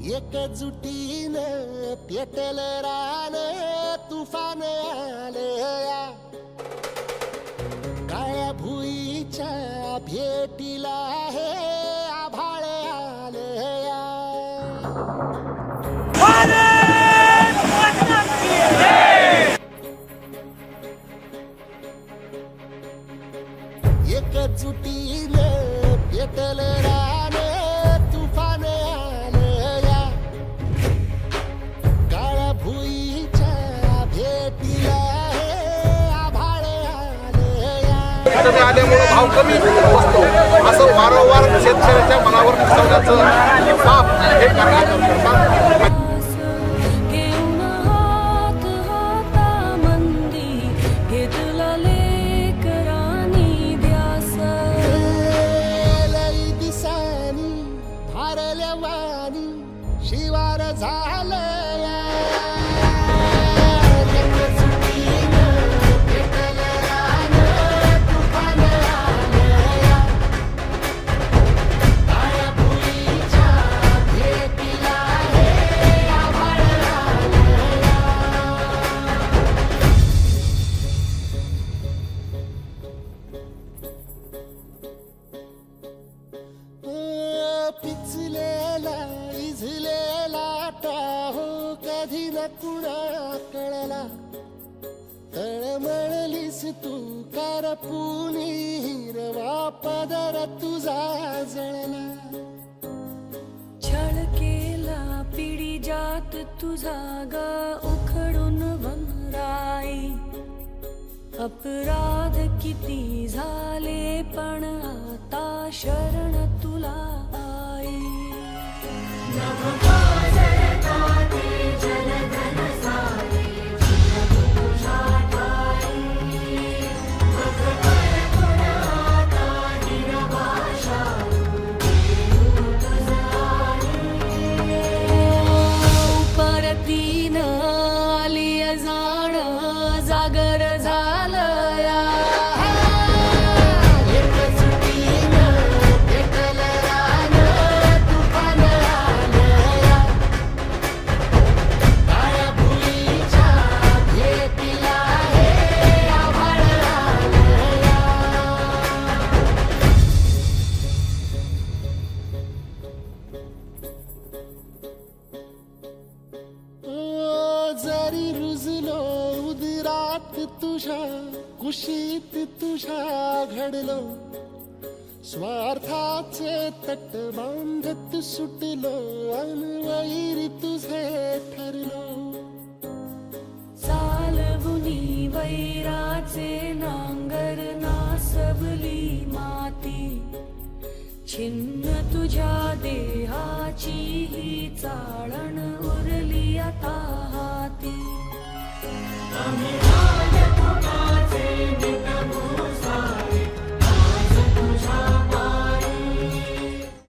एकजुटीनं पेटल रान तुफान आलया काळ्या भुईच्या भेटीला हे आभाळ आलया एकजुटीनं पेटल रान तुफान आलया काळ्या भुईच्या भेटीला हे आभाळ आलया आल्यामुळे भाव कमी असतो असं वारंवार शेतकऱ्याच्या मनावर घुसवण्याचं पाप हे करण्याकरता शिवार झालया पिचलेला इझलेला टाहो कधी न कुणा कळला तळमळलीस तू करपुनी हिरवा पदर तुझा जळला छळ केला पिढी जात तुझा ग उखडून वंगराई अपराध किती झाले पण आता शरण तुला आई परतीन आली जाण जागर झालया जरी रुजलो उदरात तुझ्या कुशीत तुझ्या घडलो स्वार्थाचे तट बांधत सुटलो अनवैरी तुझे ठरलो चालवुनी वैराचे नांगर नासवली माती छिन्न तुझ्या देहाची ही चाळण उरली आता हाती